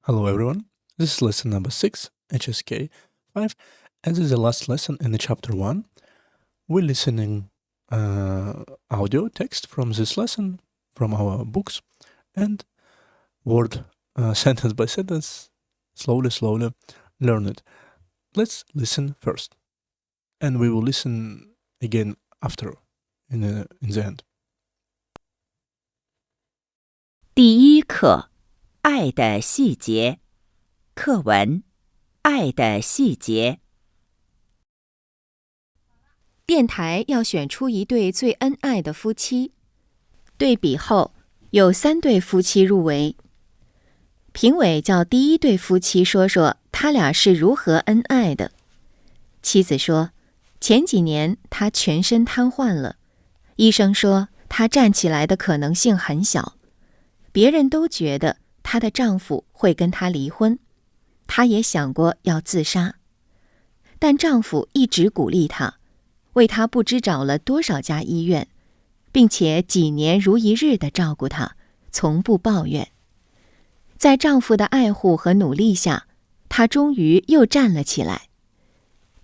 Hello everyone, this is lesson number 6, HSK 5, and this is the last lesson in the chapter 1. We're listening audio text from this lesson, from our books, and word sentence by sentence, slowly learn it. Let's listen first, and we will listen again after, in the end. 第一课，爱的细节。课文，爱的细节。电台要选出一对最恩爱的夫妻。对比后，有3对夫妻入围。评委叫第一对夫妻说说他俩是如何恩爱的。妻子说，前几年他全身瘫痪了，医生说他站起来的可能性很小。别人都觉得她的丈夫会跟她离婚，她也想过要自杀，但丈夫一直鼓励她，为她不知找了多少家医院，并且几年如一日地照顾她，从不抱怨。在丈夫的爱护和努力下，她终于又站了起来。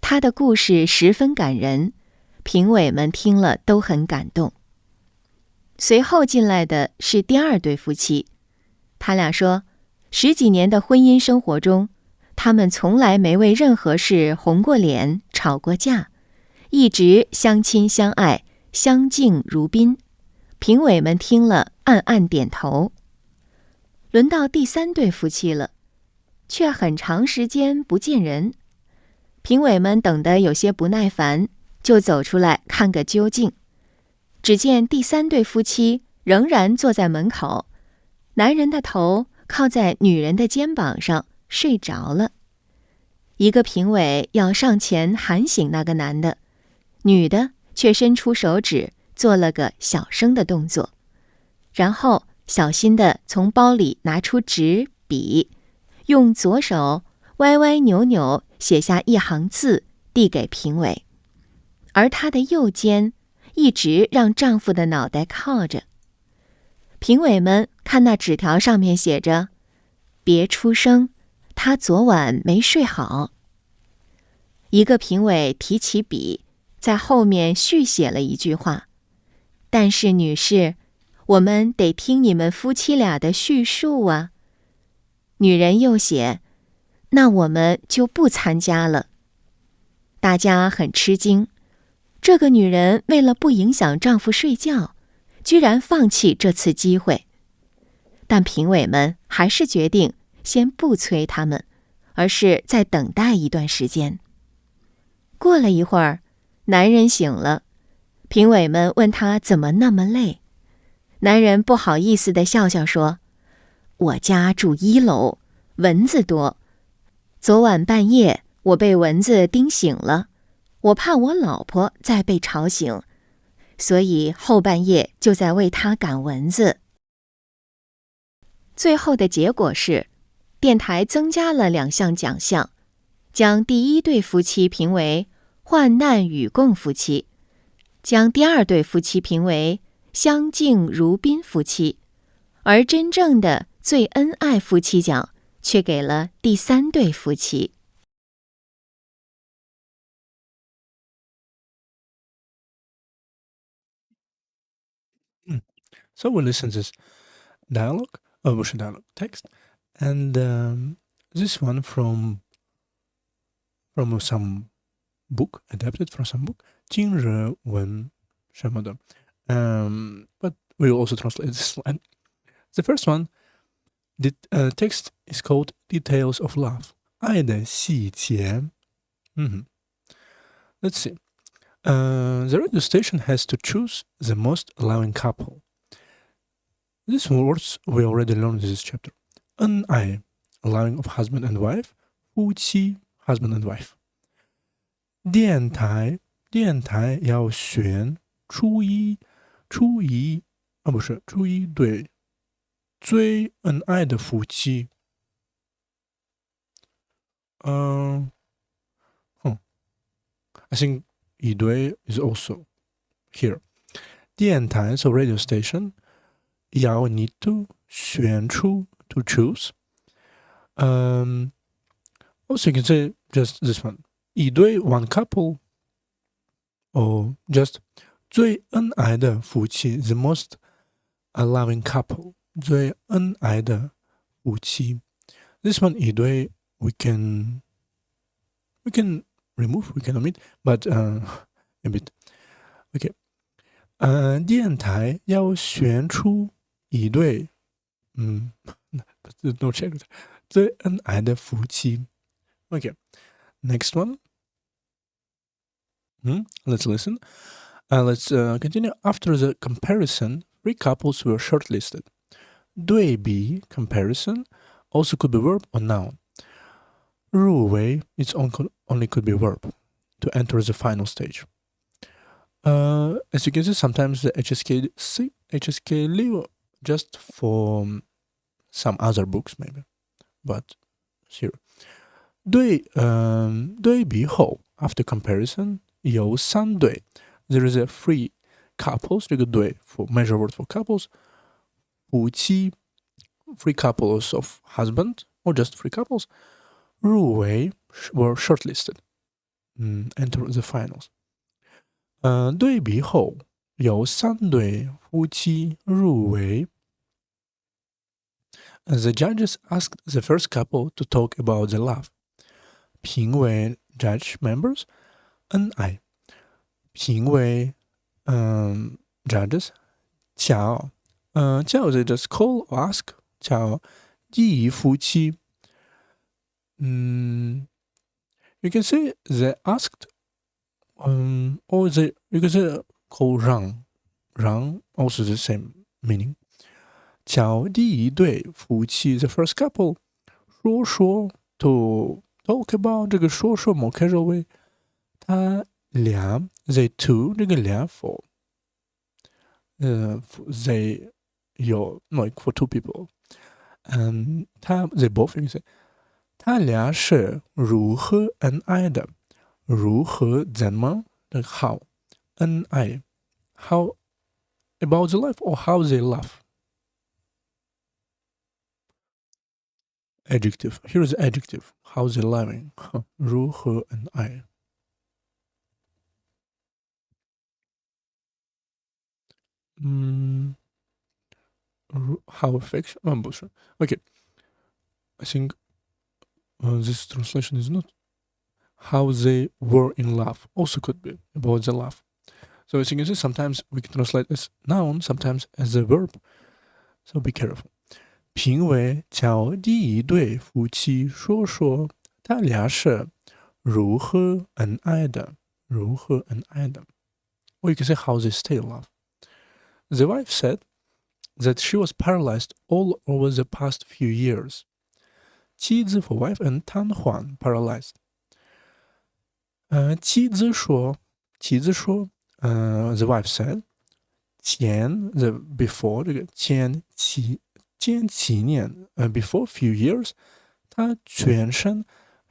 她的故事十分感人，评委们听了都很感动。随后进来的是第2对夫妻，他俩说，10几年的婚姻生活中，他们从来没为任何事红过脸、吵过架，一直相亲相爱，相敬如宾。评委们听了暗暗点头。轮到第3对夫妻了，却很长时间不见人。评委们等得有些不耐烦，就走出来看个究竟。只见第3对夫妻仍然坐在门口，男人的头靠在女人的肩膀上睡着了。一个评委要上前喊醒那个男的，女的却伸出手指做了个小声的动作，然后小心地从包里拿出纸笔，用左手歪歪扭扭写下一行字递给评委，而她的右肩一直让丈夫的脑袋靠着。评委们看那纸条上面写着，别出声，他昨晚没睡好。一个评委提起笔，在后面续写了一句话，但是女士，我们得听你们夫妻俩的叙述啊。女人又写，那我们就不参加了。大家很吃惊，这个女人为了不影响丈夫睡觉，居然放弃这次机会。但评委们还是决定先不催他们，而是再等待一段时间。过了一会儿，男人醒了，评委们问他怎么那么累。男人不好意思地笑笑说，我家住1楼，蚊子多。昨晚半夜我被蚊子叮醒了，我怕我老婆再被吵醒，所以后半夜就在为她赶蚊子。最后的结果是，电台增加了2项奖项，将第1对夫妻评为患难与共夫妻，将第2对夫妻评为相敬如宾夫妻，而真正的最恩爱夫妻奖却给了第3对夫妻。So we listen to this dialogue, text, and this one from some book, adapted from some book, 今日文什么的. But we will also translate this line. The first one, the text is called Details of Love, 爱的细节. Let's see. The radio station has to choose the most allowing couple. These words we already learned in this chapter. 恩爱, allowing of husband and wife. 夫妻, husband and wife. 电台要选初一对最恩爱的夫妻。I think 一对 is also here. 电台 so radio station. 要 need to 选出 to choose. Also, you can say just this one. 一对 one couple, or just 最恩爱的夫妻 the most loving couple 最恩爱的夫妻 This one 一对 we can remove, we can omit, but a bit. Okay. 电台要选出一对no check 最恩爱的夫妻 Okay. Next one. Let's listen. Let's continue. After the comparison, 3 couples were shortlisted. 对比 comparison also could be verb or noun. 入围 it's only could be verb to enter the final stage. As you can see, sometimes the HSK leave just for some other books maybe, but here. 对比后 after comparison 有3对 there is a 3 couples 这个对 for measure word for couples 夫妻 3 couples of husband or just 3 couples 入围 were shortlisted enter the finals 对比后有3对夫妻入围 The judges asked the first couple to talk about their love 评委 judge members 恩爱评委judges 叫they just call or ask 叫第一夫妻you can say they asked or you can say call 让 also the same meaning 叫第一对夫妻 the first couple 说 to talk about 这个说 more casual way 他俩 they two 这个俩 for they 有 like for 2 people they both you can say 他俩是如何恩爱的如何怎么 how 恩爱 how about the life or how they love adjective here is the adjective how they loving 如何恩爱how affection 不是 okay I think this translation is not how they were in love also could be about the love so as you can see sometimes we can translate as noun sometimes as a verb so be careful 评委叫第一对夫妻说他俩是如何恩爱的如何恩爱的 or you can say how they stay in love The wife said that she was paralyzed all over the past few years. 妻子 for wife and 瘫痪 paralyzed. 妻子说 the wife said 前 the before 这个前几年 before few years 她全身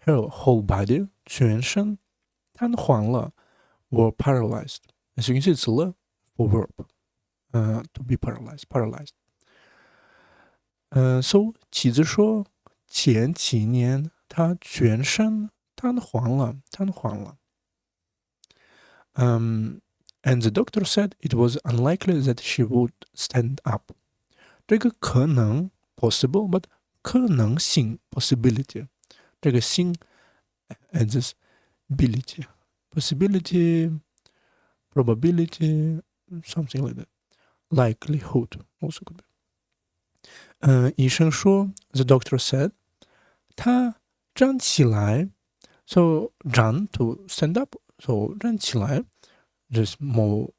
her whole body 全身瘫痪了 were paralyzed. As you can see it's a le for verb. To be paralyzed. So 妻子说前几年她全身瘫痪了 and the doctor said it was unlikely that she would stand up 这个可能 possible but 可能性 possibility 这个性 adds ability possibility probability something like that likelihood also could be. 医生说 the doctor said 他站起来 so 站 to stand up so 站起来 just more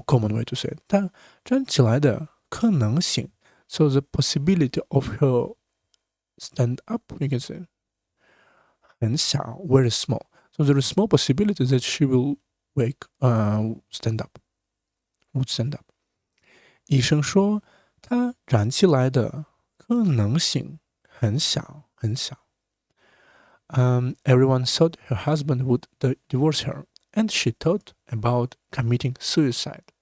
common way to say it 他站起来的可能性 so the possibility of her stand up you can say 很小 very small so there is small possibility that she will stand up would stand up 医生说他站起来的可能性很小 Everyone thought her husband would divorce her and she thought about committing suicide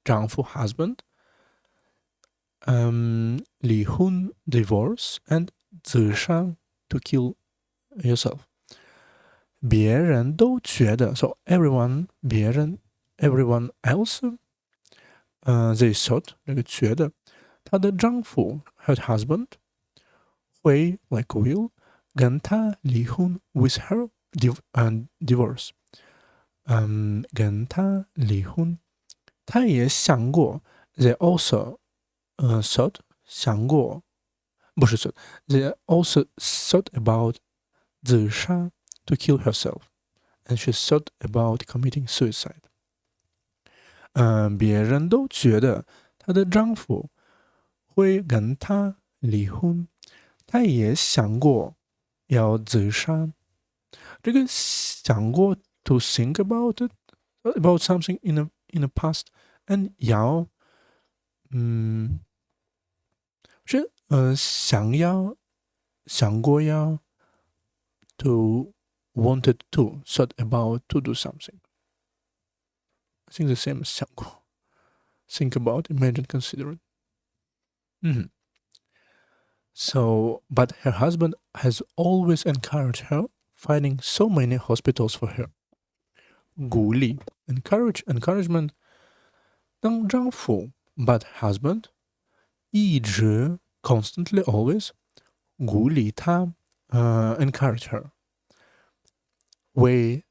丈夫 husband 离婚 divorce and 自杀 to kill yourself. 别人都觉得 so everyone 别人 everyone else they thought 这个觉得她的丈夫 her husband 会 like will 跟她离婚 with her divorce 跟她离婚。她也想过 they also thought 想过不是 thought they also thought about 自杀 to kill herself and she thought about committing suicide 别人都觉得她的丈夫会跟她离婚，她也想过要自杀。这个想过 to think about it about something in the past and 要是想过要 to wanted to thought about to do something. I think the same as 想过 think about, imagine, consider it. So, but her husband has always encouraged her, finding so many hospitals for her. 鼓励 encouragement 当丈夫 but husband 一直 constantly always 鼓励她encourage her 为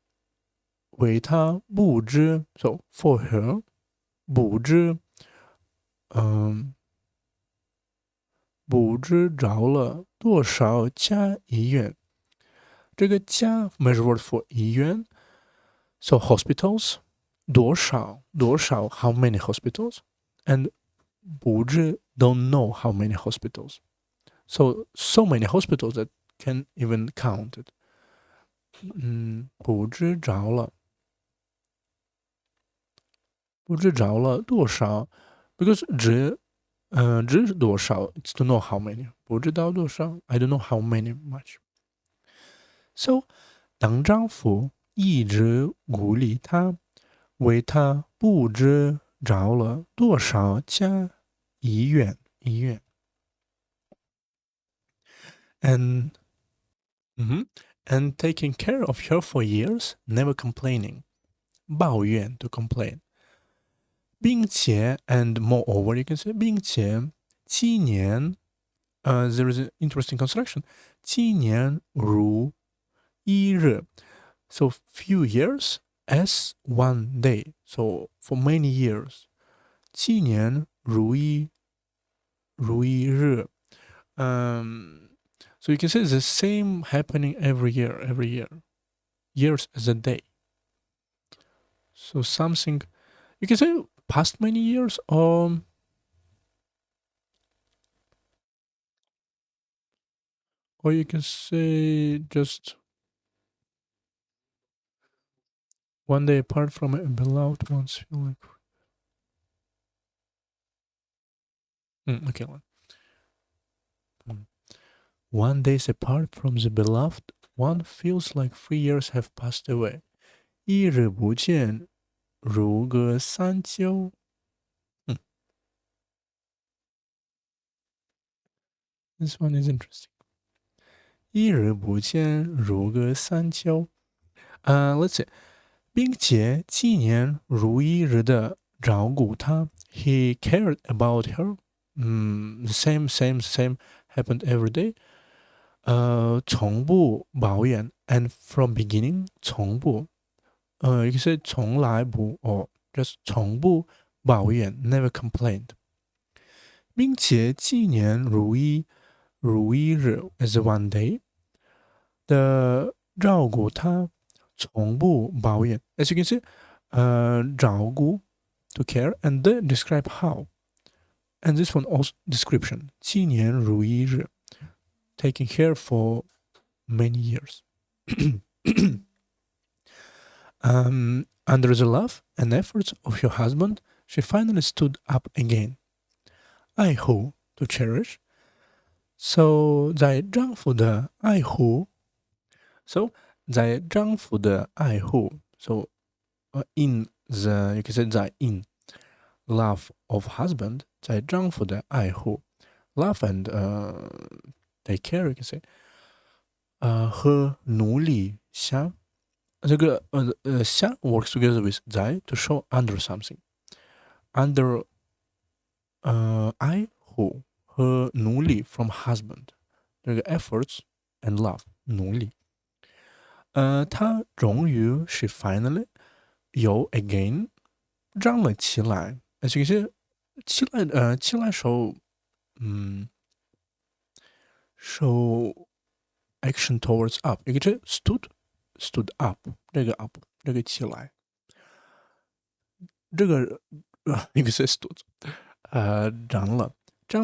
她布置 so for her 布置布置着了多少家医院？这个家 measure word for 医院 so hospitals 多少 how many hospitals and 布置 don't know how many hospitals so many hospitals that can even count it 布置着了多少 because 值多少 it's to know how many 不知道多少 I don't know how many much so 当丈夫一直鼓励她为她布置着了多少家医院 and and taking care of her for years never complaining 抱怨 to complain并且 and moreover you can say 并且7年there is an interesting construction 7年如一日 so few years as one day so for many years 7年如一日so you can say the same happening every year years as a day so something you can say past many years or you can say just one day apart from a beloved ones feel like okay one days apart from the beloved one feels like 3 years have passed away 一日不见如隔三秋This one is interesting 一日不见如隔三秋let's see 并且7年如一日的照顾她 he cared about her the same happened every day 从不抱怨 and from beginning 从不you can say 从来不 or just 从不抱怨 never complained 并且7年如一日 as one day 的照顾她从不抱怨 as you can see 照顾 to care and then describe how and this one also description 7年如一日 taking care for many years under the love and efforts of your husband she finally stood up again 爱护 to cherish so 在丈夫的爱护 so 在丈夫的爱护 so in the you can say 在 in love of husband 在丈夫的爱护 love and take care, you can say. 和奴隶相，这个相 works together with 在 to show under something. Under I who 和奴隶 from husband. 这个 efforts and love 奴隶。他终于是 finally 又 again 站了起来。这个是起来手show action towards up， 一个是 stood up， 这个 up 这个起来，这个一个是 stood， 站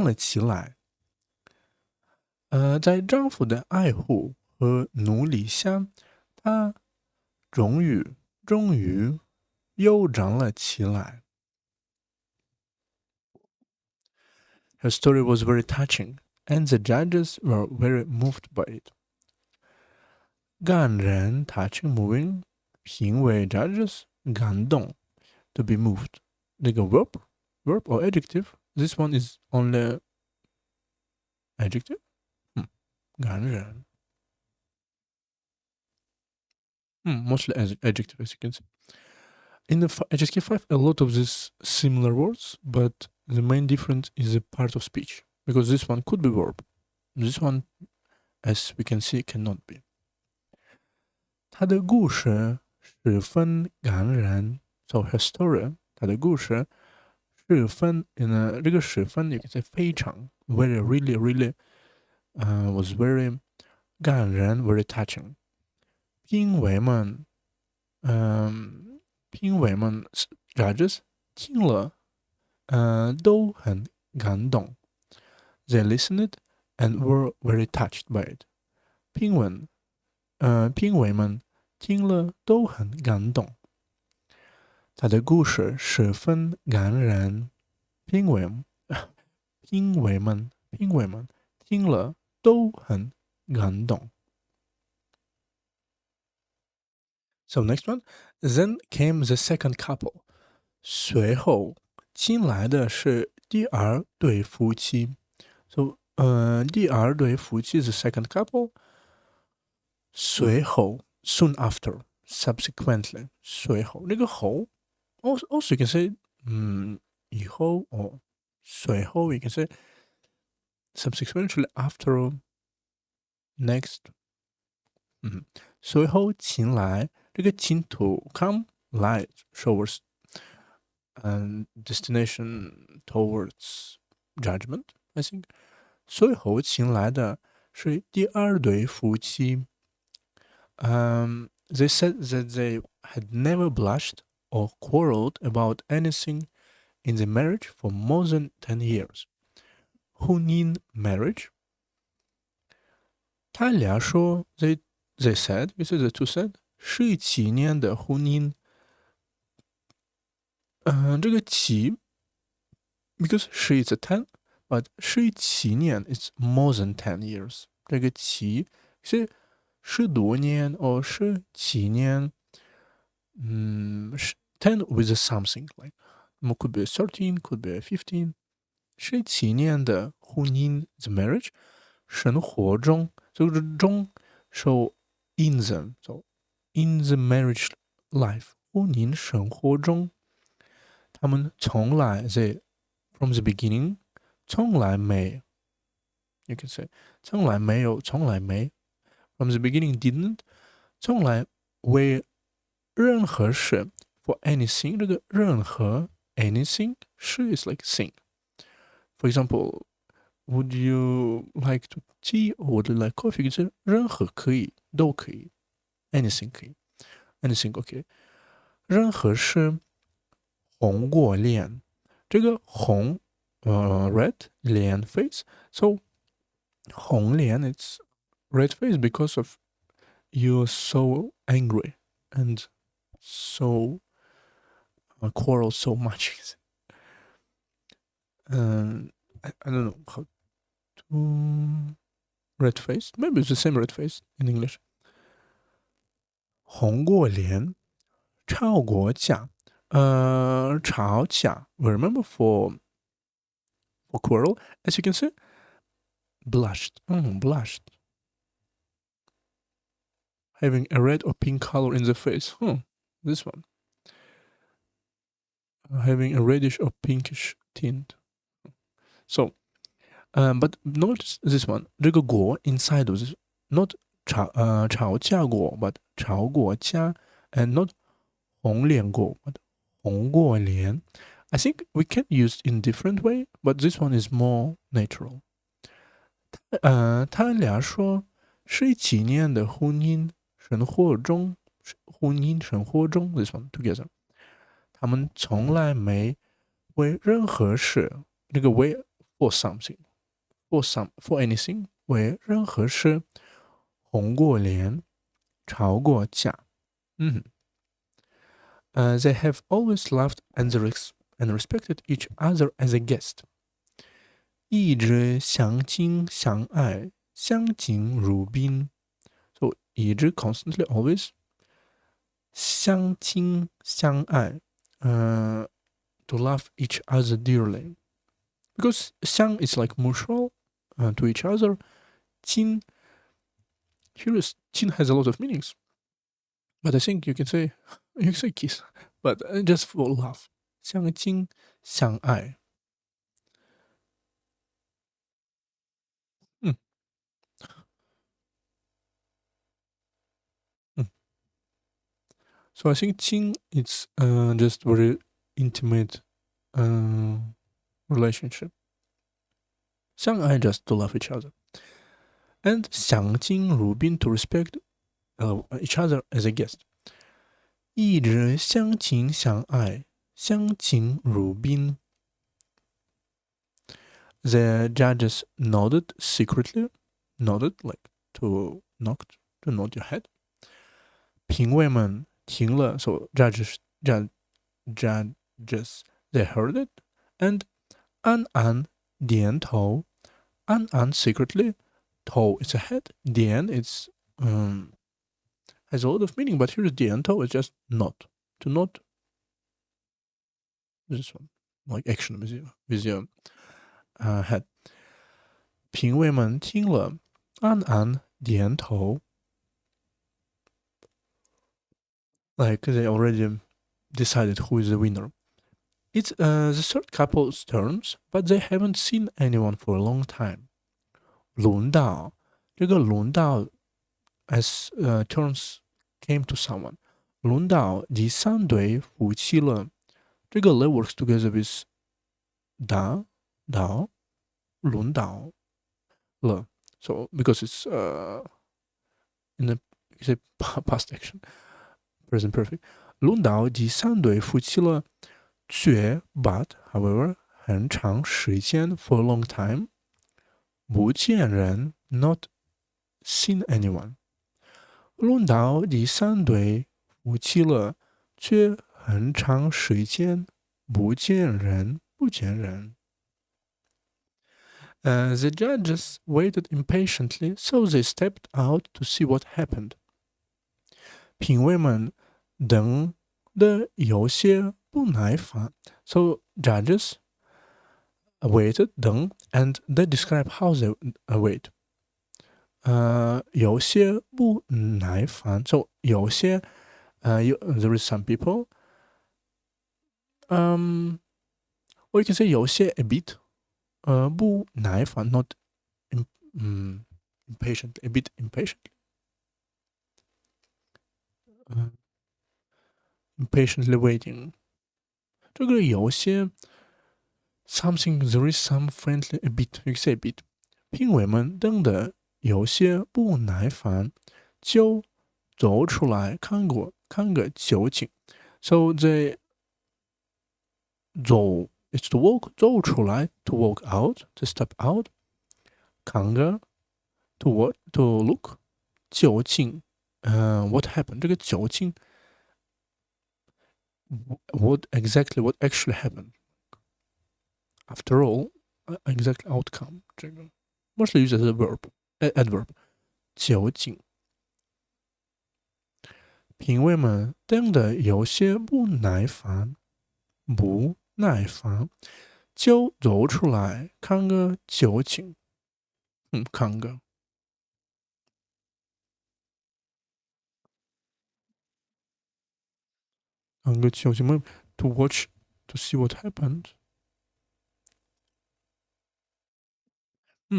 了起来。在丈夫的爱护和努力下，她终于又站了起来。Her story was very touching, and the judges were very moved by it. 感人 touching, moving, 评委 judges 感动 to be moved. 那个 verb or adjective. This one is only adjective. 感人。Mostly as adjective, as you can see. In the HSK 5, a lot of these similar words, but the main difference is a part of speech, because this one could be verb. This one, as we can see, cannot be. 他的故事十分感人 So her story, 他的故事十分这个十分 you can say 非常 very really was very 感人 very touching. 评委们 judges 听了都很感动 They listened and were very touched by it. 评委们听了都很感动。他的故事十分感人，评委们听了都很感动。So next one, then came the second couple. 随后进来的是第二对夫妻。So, 第二对夫妻 the second couple. 随后 soon after, subsequently. 随后那个后 also you can say 以后 or 随后 you can say subsequently after next. 随后请来这个请 to come 来 shows destination towards judgment, I think. 随后请来的是第二对夫妻。They said that they had never blushed or quarreled about anything in the marriage for more than 10 years. 婚姻 marriage. 他俩说 they said, you said the two said, 17年的婚姻。这个7 because she is a 10, but 17年 is more than 10 years. 这个7是10多年 or 17年10 with a something like could be 13, could be 15. 17年的婚姻 the marriage 生活中就是中 so in them so in the marriage life 婚姻生活中他们从来 they from the beginning 从来没 you can say 从来没有 from the beginning didn't 从来为任何事 for anything 这个任何 anything 是 is like thing. For example, would you like to tea or would you like coffee? 就是任何可以都可以 anything 可以 anything OK. 任何事红过脸这个红red 脸 face so 红脸 it's red face because of you're so angry and so quarrel so much. I don't know how to red face. Maybe it's the same red face in English. 红过脸，吵过架，吵架。We remember for quarrel, as you can see, blushed. Blushed. Having a red or pink color in the face. This one. Having a reddish or pinkish tint. So, but notice this one. 这个果 inside of this, not 吵架果 but 吵果架 and not 红脸果 but 红过脸. I think we can use it in different way, but this one is more natural. 他俩说是纪念的婚姻生活中 this one together. 他们从来没为任何事这个为 for something for anything 为任何事红过脸吵过架。They have always loved and respected each other as a guest. 一直相敬相爱，相敬如宾。So 一直 constantly always 相敬相爱to love each other dearly. Because 相 is like mutual to each other. 敬 here is 敬 has a lot of meanings. But I think you can say kiss. But just for love. 相敬相爱。So I think 亲 it's just very intimate relationship. 相爱 just to love each other. And 相敬如宾 to respect each other as a guest. 一直相敬相爱，相敬如宾。The judges nodded secretly, nodded like to nod your head. 评委们听了 so judges they heard it, and 安安点头，安安 secretly, 头 is a head, 点 it's has a lot of meaning, but here 点头 is just nod, to nod. This one, like action with your head. 评委们听了，安安点头。Like they already decided who is the winner. It's the third couple's turns, but they haven't seen anyone for a long time. 轮到，这个轮到 as turns came to someone. 轮到第三对夫妻了。这个 le works together with 到轮到了。So because it's in the past action. Present perfect. 轮到第三对夫妻了，却 but however 很长时间 for a long time 不见人 not seen anyone. 轮到第三对夫妻了，却很长时间不见人。The judges waited impatiently, so they stepped out to see what happened. 评委们等的有些不耐烦。So judges waited 等 and they describe how they wait. 有些不耐烦。So 有些there is some people. Or you can say 有些 a bit. 不耐烦 not impatient, a bit impatient. Impatiently waiting. 这个有些 something there is some friendly a bit, you can say a bit. 评委们等的有些不耐烦，就走出来看个究竟。So they 走 is to walk, 走出来 to walk out, to step out. 看个 to look 究竟what happened 这个究竟 what actually happened. After all, exact outcome 这个 mostly used as a verb, adverb. 究竟评委们等的有些不耐烦，就走出来看个究竟。看个酒精们 to watch to see what happened.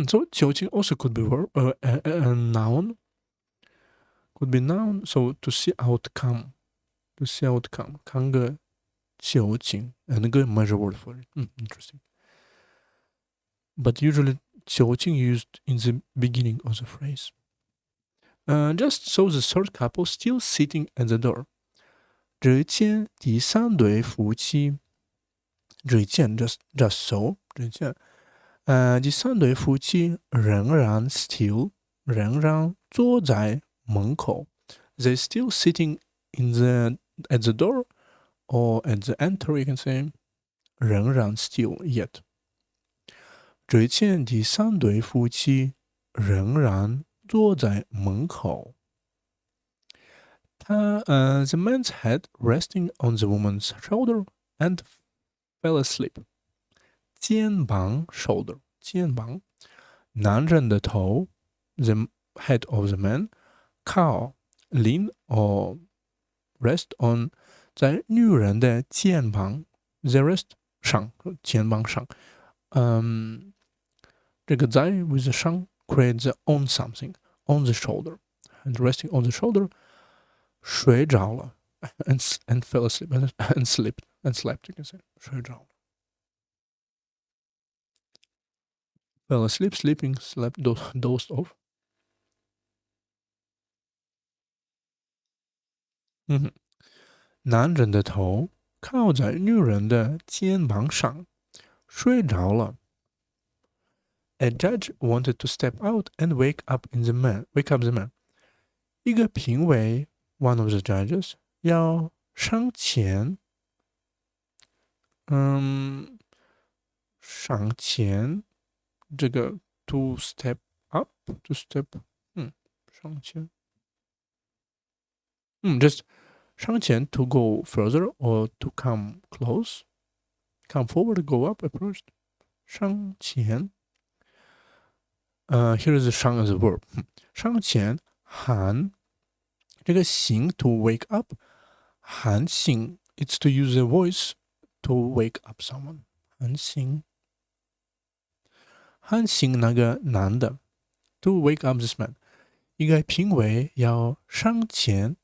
So 酒精 also could be verb, a noun. Could be noun. So to see outcome. To see outcome. 看个酒精 and a good measure word for it. Interesting. But usually 酒精 used in the beginning of the phrase. Just so the third couple still sitting at the door. 只见第三对夫妻，只见 just so 只见，第三对夫妻仍然 still 仍然坐在门口。They still sitting in the at the door or at the enter. You can say 仍然 still yet. 只见第三对夫妻仍然坐在门口。The man's head resting on the woman's shoulder and fell asleep. 肩膀 shoulder 肩膀，男人的头 the head of the man 靠 lean or rest on 在女人的肩膀 the rest 上肩膀上，这个在 with the 上 creates on something on the shoulder and resting on the shoulder 睡着了 and fell asleep and slept you can say 睡着了 fell asleep sleeping slept dozed off 男人的头靠在女人的肩膀上睡着了 A judge wanted to step out and wake up the man 一个评委 one of the judges 要上前上前这个 to step up to step 上前just 上前 to go further or to come close come forward go up approach 上前here is 上 as a verb 上前喊这个醒 to wake up 喊醒 it's to use a voice to wake up someone 喊醒那个男的 to wake up this man 一个评委要上前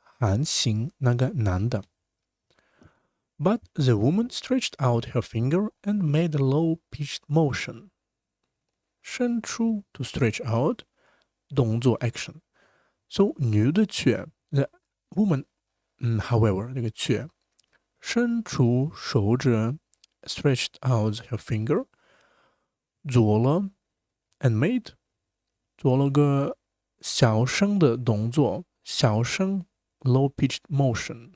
喊醒那个男的 But the woman stretched out her finger and made a low-pitched motion 伸出 to stretch out 动作 action So 女的却 the woman however 这个却伸出手指 stretched out her finger 做了 and made 做了个小声的动作小声 low-pitched motion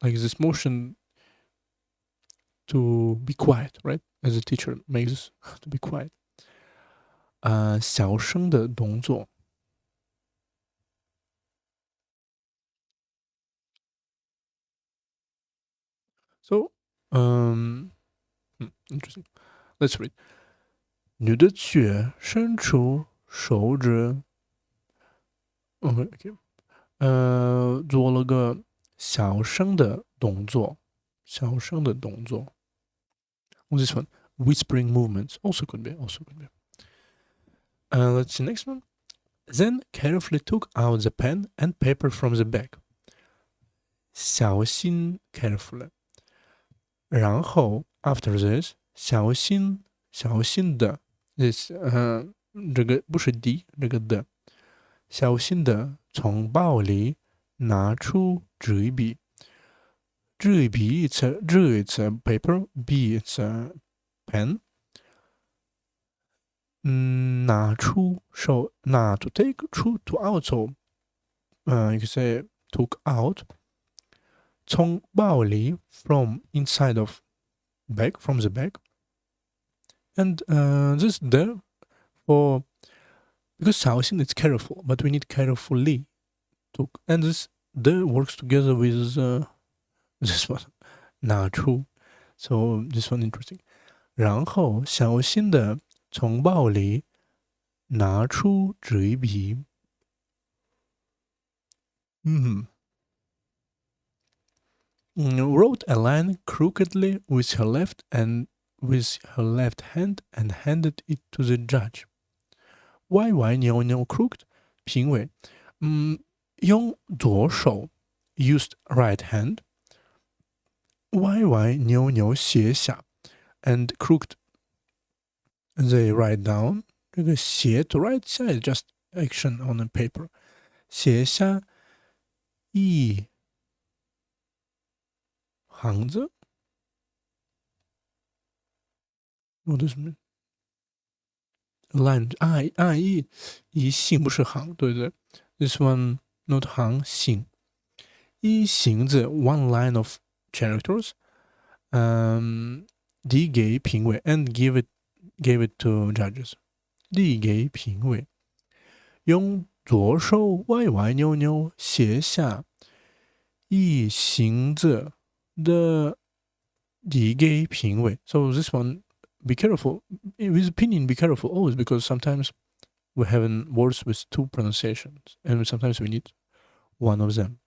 like this motion to be quiet right as a teacher makes to be quiet 小声的动作 So interesting let's read 女的却伸出手指 OK 做了个小声的动作 This one whispering movements also could be let's see next one then carefully took out the pen and paper from the bag 小心 carefully 然后 after this 小心的 this 这个不是 d 这个的小心的从包里拿出纸笔 it's a paper b it's a pen 拿出 so 拿 to take 出 to out so you can say took out 从包里 from inside of bag from the bag and this there for because 小心 is careful but we need carefully to and this there works together with this one 拿出 so this one interesting 然后小心的从包里拿出纸笔。Wrote a line crookedly with her left hand and handed it to the judge. 歪歪扭扭 crooked 评委，用左手 used right hand， 歪歪扭扭写下 and crooked they write down。 这个写 to write 下 is just action on a paper， 写下一行字。我的什么 line 一行不是行，对对 ，this one not 行行，一行字 one line of characters， 递给评委 and gave it to judges， 递给评委，用左手歪歪扭扭写下一行字的递给评委。So this one, be careful with pinyin. Be careful always because sometimes we're having words with two pronunciations, and sometimes we need one of them.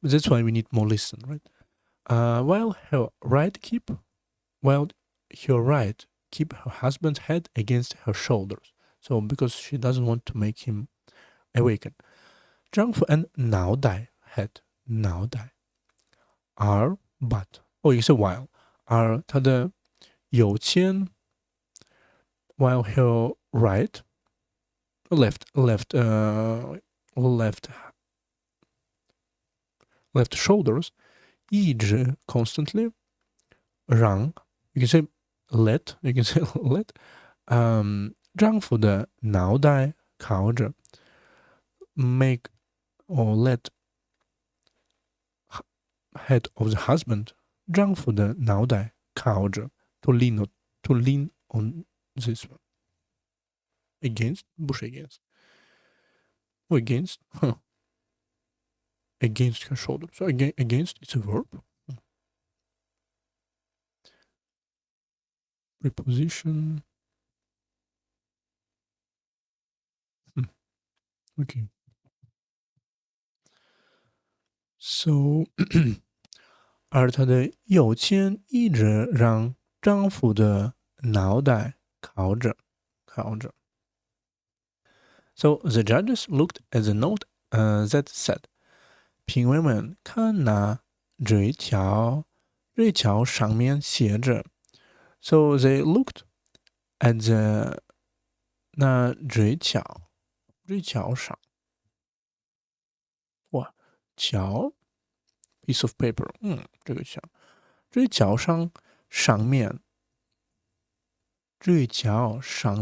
That's why we need more listen, right? While her right keep her husband's head against her shoulders. So because she doesn't want to make him awaken. 丈夫 and 脑袋 head 脑袋 are but 也是 while are 他的右肩 while her left shoulders 一直 constantly 让 you can say let 丈夫的脑袋靠着 make or let head of the husband 丈夫的脑袋靠着 to lean on this one against 不是 against against her shoulder. So against it's a verb. Preposition. Okay. So 而她的右肩一直让丈夫的脑袋靠着。So the judges looked at the note that said 评委们看那这一条上面写着 So they looked at the 那这一条上哇条 piece of paper 这个这一条上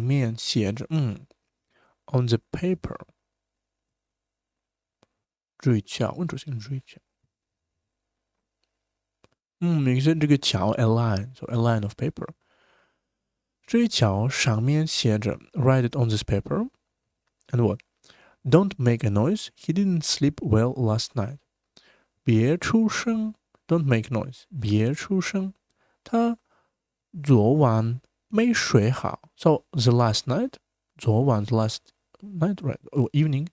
面写着on the paper 这一条 interesting 这一条也是这个条 a line so a line of paper 这一条上面写着 write it on this paper and what don't make a noise he didn't sleep well last night 别出声 don't make noise 别出声他昨晚没睡好 so the last night 昨晚 last night right or evening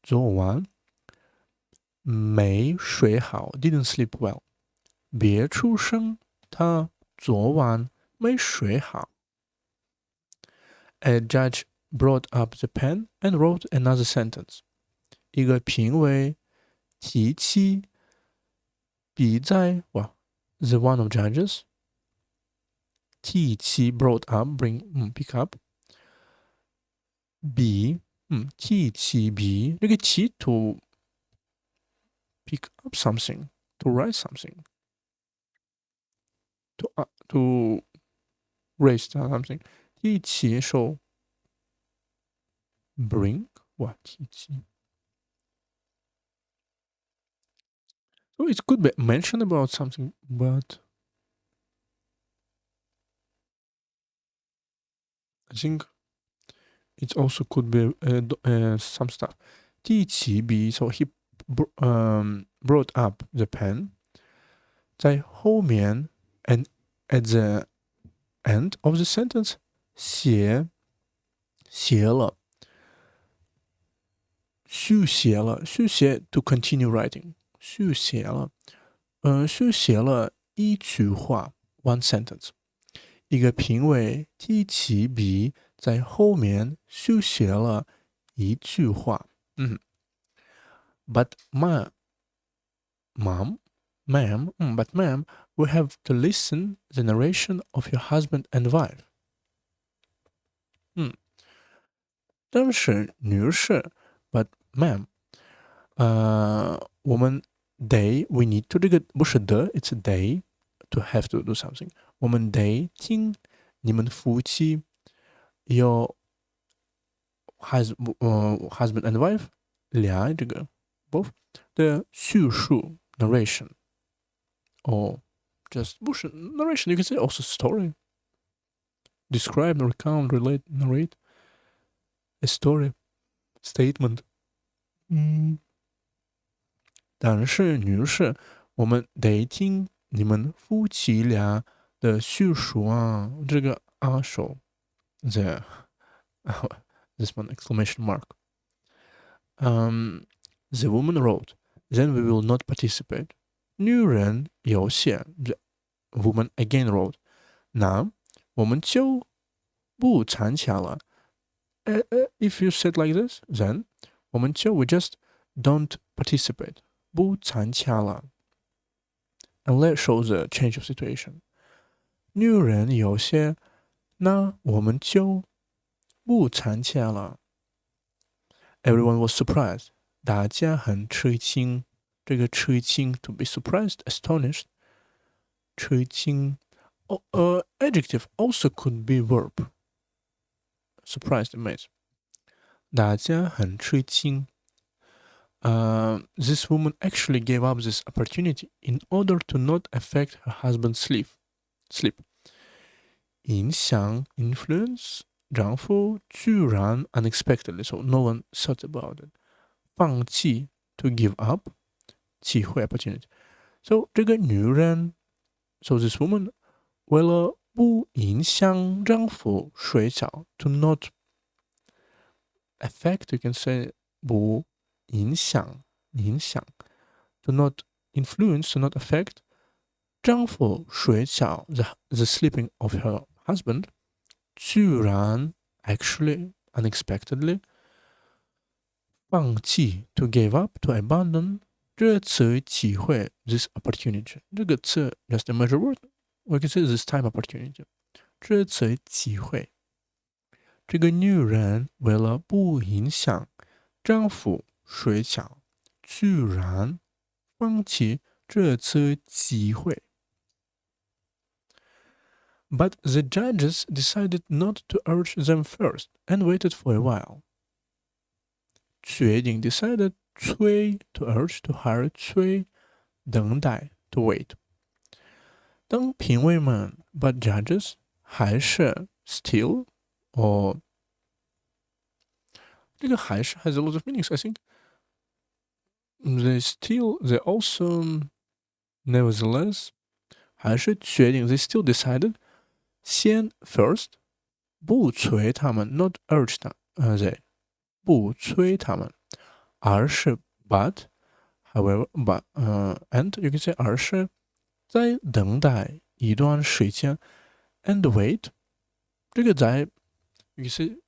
昨晚没睡好 didn't sleep well 别出声他昨晚没睡好 A judge brought up the pen and wrote another sentence 一个评委提起笔在the one of judges 提起 brought up bring pick up 笔提起笔这个提 to pick up something to write something to raise something 提起手 bring 提起 So it could be mentioned about something, but I think it also could be some stuff. 提起笔 so he brought up the pen 在后面 and at the end of the sentence 写了续写了to continue writing 续写了一句话 one sentence 一个评委提起笔在后面续写了一句话But ma'am, we have to listen the narration of your husband and wife. 但是女士 but ma'am, 我们 they we need to 这个不是的 it's they to have to do something. 我们得听你们夫妻有husband and wife 俩这个 both 的叙述 narration or just 不是 narration you can say also story describe recount relate narrate a story statement 但是女士我们得听你们夫妻俩的叙述啊这个手 the this one exclamation mark the woman wrote then we will not participate 女人有写 the woman again wrote 那我们就不参加了if you said like this then 我们就 we just don't participate 不参加了 and let's show the change of situation 女人有些那我们就不参加了 everyone was surprised 大家很吃惊这个吃惊 to be surprised astonished 吃惊adjective also could be verb surprised amazed 大家很吃惊this woman actually gave up this opportunity in order to not affect her husband's sleep 影响 influence 丈夫居然 unexpectedly so no one thought about it 放弃 to give up 机会 opportunity so 这个女人 so this woman 为了不影响丈夫睡觉 to not affect you can say 不影响 to not influence to not affect 丈夫睡觉 the sleeping of her husband 居然 actually unexpectedly 放弃 to give up to abandon 这次机会 this opportunity 这个词 just a measure word we can say this time opportunity 这次机会这个女人为了不影响丈夫睡觉居然放弃这次机会 But the judges decided not to urge them first and waited for a while. 决定 decided 催 to urge to hire 催等待 to wait. 当评委们 but judges 还是 still or 这个还是 has a lot of meanings I think. They also nevertheless 还是决定 they still decided 先 first 不催他们 not urge they 不催他们而是 but however but and you can say 而是在等待一段时间 and wait 这个在 you can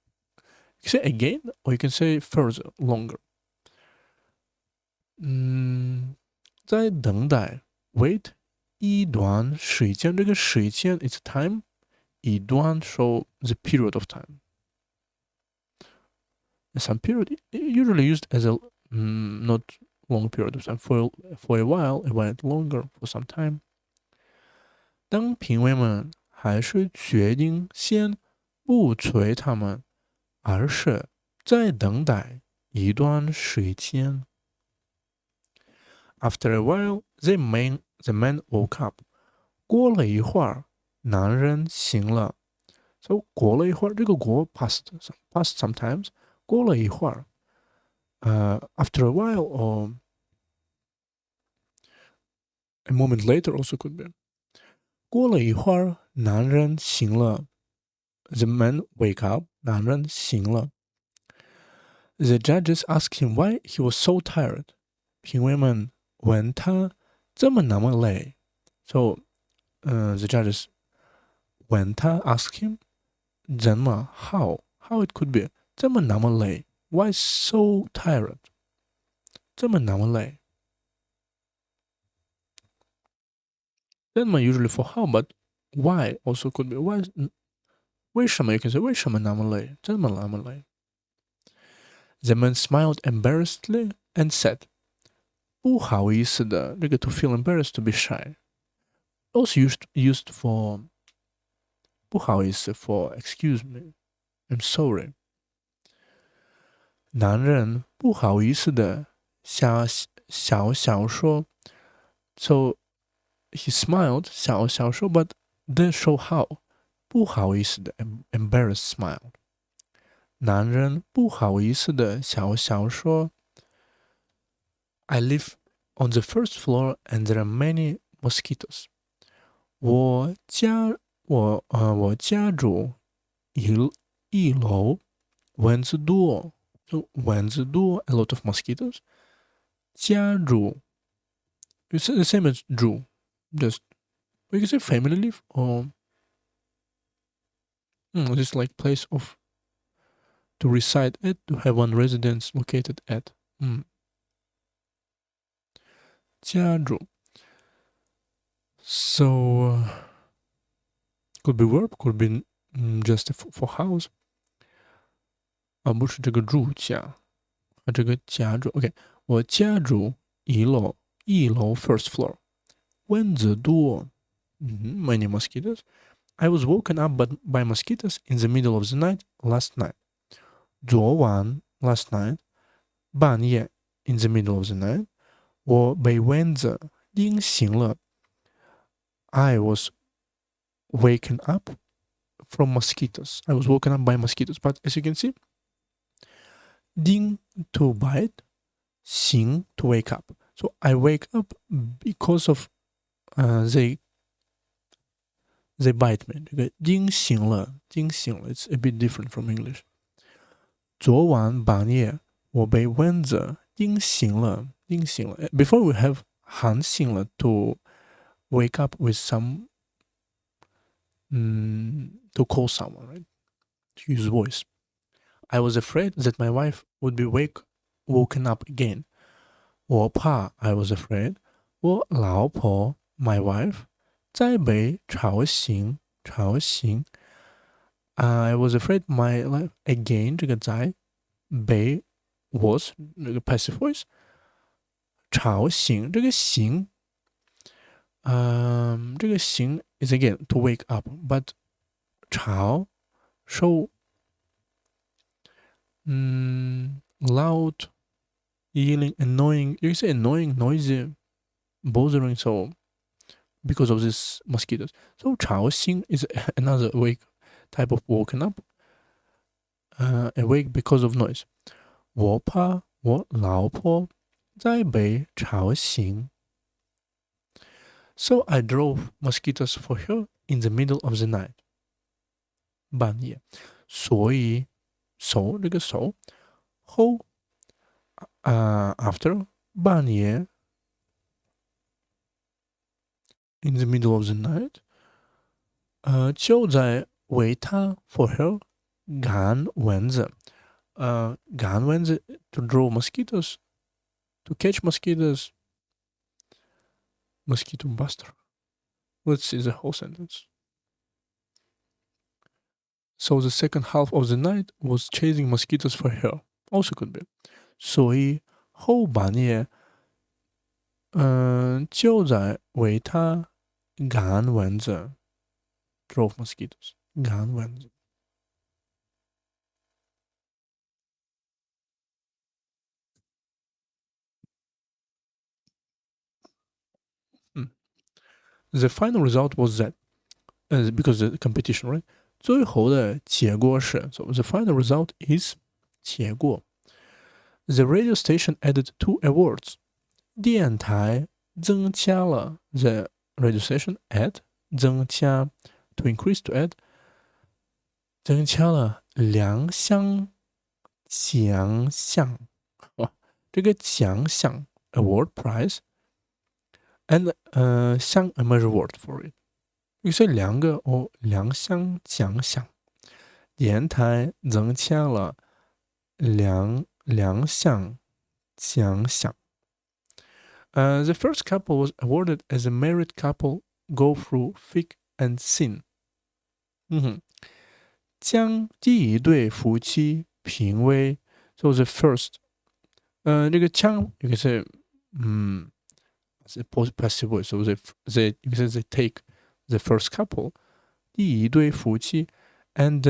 say again or you can say further longer 在等待 wait 一段时间这个时间 it's time 一段 show the period of time. Some period usually used as a not long period of time. For a while longer, for some time. 当评委们还是决定先不催他们，而是再等待一段时间。After a while, the man woke up. 过了一会儿。男人醒了 so 过了一会儿这个过 past sometimes 过了一会儿after a while or a moment later also could be 过了一会儿，男人醒了。The man wake up. 男人醒了。The judges asked him why he was so tired. 评委们问他怎么那么累。So, the judges 问他 ask him 怎么 how it could be 怎么那么累 why so tired 怎么那么累。怎么 usually for how, but why also could be why 为什么 you can say 为什么那么累怎么那么累。The man smiled embarrassedly and said 不好意思的这个 to feel embarrassed to be shy also used for 不好意思 for excuse me I'm sorry。男人不好意思的笑说 so he smiled 笑说 but didn't show how 不好意思的 embarrassed smile。男人不好意思的笑说 I live on the first floor and there are many mosquitoes。我家住一楼，蚊子多，蚊子多 a lot of mosquitoes。家住 it's the same as 住 just we can say family live or just like place of to reside at to have one residence located at 家住 so could be verb could be just for house 而不是这个住家和这个家住 OK 我家住一楼 first floor 蚊子多 many mosquitoes I was woken up by mosquitoes in the middle of the night last night 昨晚 last night 半夜 in the middle of the night 我被蚊子叮醒了 I was waken up from mosquitoes I was woken up by mosquitoes but as you can see 叮 to bite 醒 to wake up so I wake up because of they bite me 这个叮醒了 it's a bit different from English 昨晚半夜我被蚊子叮醒了 before we have 喊醒了 to wake up with some to call someone right to use voice I was afraid that my wife would be woken up again 我怕 I was afraid 我老婆 my wife 再被吵醒 I was afraid my life again 这个在被 was 那个 passive voice 吵醒这个醒这个醒 is again to wake up but 吵 show loud yelling annoying you can say annoying noisy bothering so because of these mosquitoes so 吵醒 is another wake type of woken up awake because of noise 我怕我老婆再被吵醒 so I drove mosquitoes for her in the middle of the night 半夜所以 so 这个 so 后after 半夜 in the middle of the night 就在为她 for her 赶蚊子赶蚊子 to draw mosquitoes to catch mosquitoes mosquito buster let's see the whole sentence so the second half of the night was chasing mosquitoes for her also could be 所以后半夜就在为她赶蚊子 drove mosquitoes 赶蚊子The final result was that because the competition, right? 最后的结果是 so the final result is 结果 The radio station added 2 awards. 电台增加了 the radio station add 增加 to increase to add 增加了两项奖项这个奖项 award prize and 项 a reward for it 于是两项奖项电台增加了两项奖项the first couple was awarded as a married couple go through thick and thin 将第一对夫妻评为 so the first 这个将you can say passive voice so you can say they take the first couple 第一对夫妻 and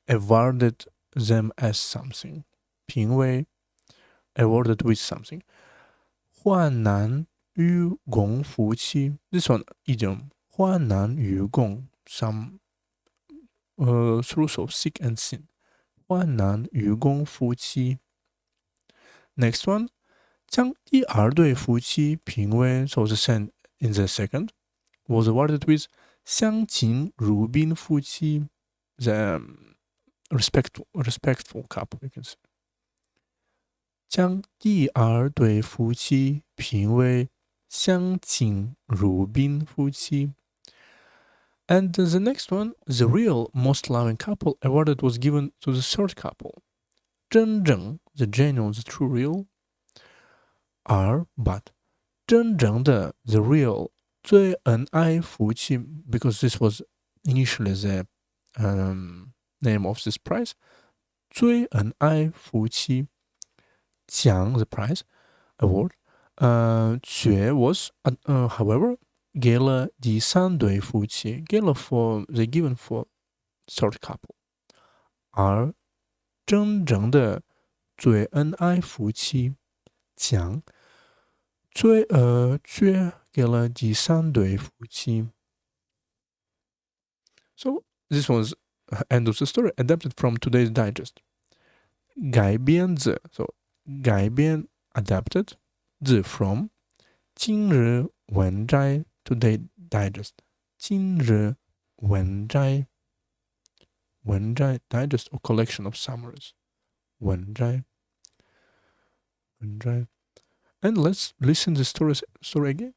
awarded them as something 评为 awarded with something 患难与共夫妻 this one idiom 患难与共 some through so thick and thin 患难与共夫妻 next one 将第二对夫妻评为 so the same in the second was awarded with 相敬如宾夫妻 the respectful couple you can say 将第二对夫妻评为相敬如宾夫妻 and the next one the real most loving couple awarded was given to the third couple 真正 the genuine the true real are but 真正的 the real 最恩爱夫妻 because this was initially the name of this prize 最恩爱夫妻奖 the prize award 却 was however 给了第三对夫妻给了 for the given for third couple 而真正的最恩爱夫妻奖却给了第三对夫妻 So this was end of the story adapted from today's digest 改编自 so 改编 adapted 自 from 今日文摘 today digest 今日文摘 digest or collection of summaries 文摘 and let's listen the story again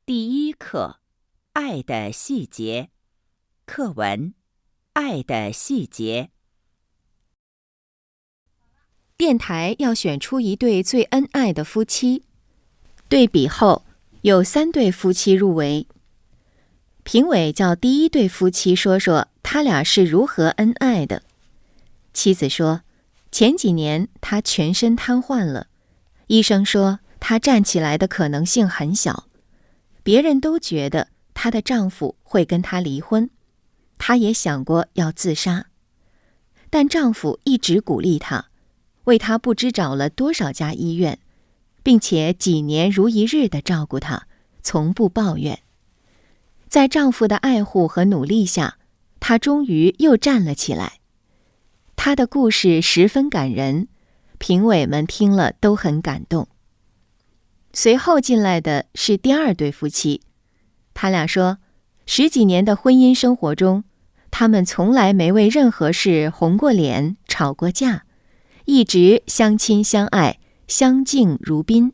第一课，爱的细节。课文：爱的细节。电台要选出一对最恩爱的夫妻，对比后有3对夫妻入围。评委叫第一对夫妻说说他俩是如何恩爱的。妻子说，前几年他全身瘫痪了，医生说他站起来的可能性很小。别人都觉得她的丈夫会跟她离婚，她也想过要自杀，但丈夫一直鼓励她，为她不知找了多少家医院，并且几年如一日地照顾她，从不抱怨。在丈夫的爱护和努力下，她终于又站了起来。她的故事十分感人，评委们听了都很感动。随后进来的是第2对夫妻，他俩说，10几年的婚姻生活中，他们从来没为任何事红过脸、吵过架，一直相亲相爱，相敬如宾。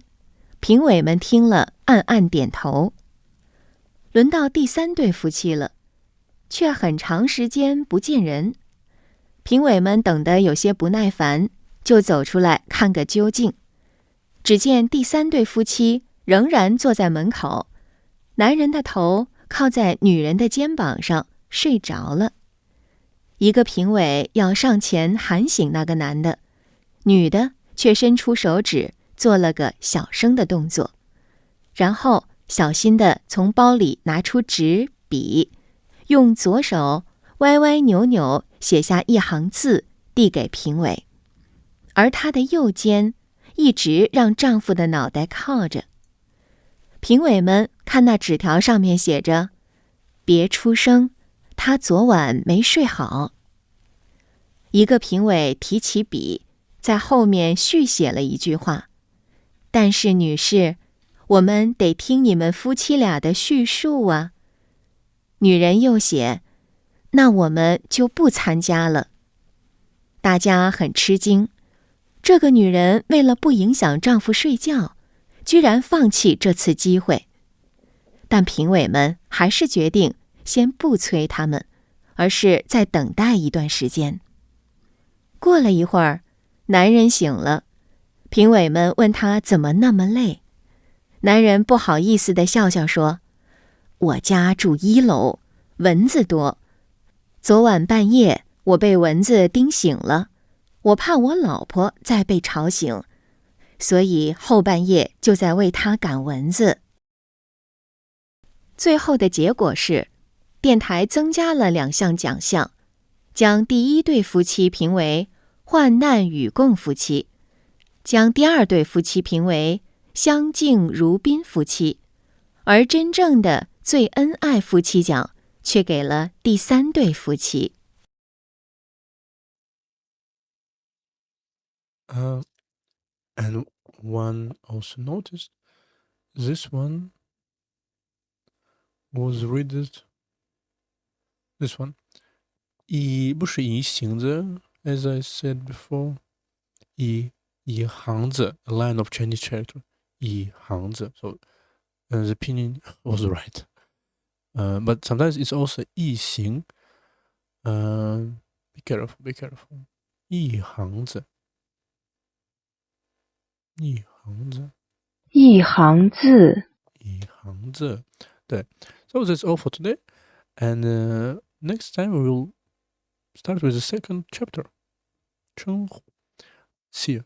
评委们听了暗暗点头。轮到第3对夫妻了，却很长时间不见人。评委们等得有些不耐烦，就走出来看个究竟。只见第3对夫妻仍然坐在门口，男人的头靠在女人的肩膀上睡着了。一个评委要上前喊醒那个男的，女的却伸出手指做了个小声的动作，然后小心地从包里拿出纸笔，用左手歪歪扭扭写下一行字递给评委，而她的右肩一直让丈夫的脑袋靠着。评委们看那纸条上面写着，别出声，他昨晚没睡好。一个评委提起笔，在后面续写了一句话：但是女士，我们得听你们夫妻俩的叙述啊。女人又写：那我们就不参加了。大家很吃惊，这个女人为了不影响丈夫睡觉，居然放弃这次机会。但评委们还是决定先不催他们，而是再等待一段时间。过了一会儿，男人醒了，评委们问他怎么那么累。男人不好意思地笑笑说：我家住1楼，蚊子多。昨晚半夜我被蚊子叮醒了，我怕我老婆再被吵醒，所以后半夜就在为她赶蚊子。最后的结果是，电台增加了2项奖项，将第一对夫妻评为患难与共夫妻，将第二对夫妻评为相敬如宾夫妻，而真正的最恩爱夫妻奖却给了第3对夫妻。And one also noticed this one was read this one. 不是一行字 as I said before. 一行字 a line of Chinese character. 一行字 so the pinyin was right. But sometimes it's also 一行. Be careful, be careful. 一行字对 So that's all for today. And next time we will start with the second chapter. 称呼 See you.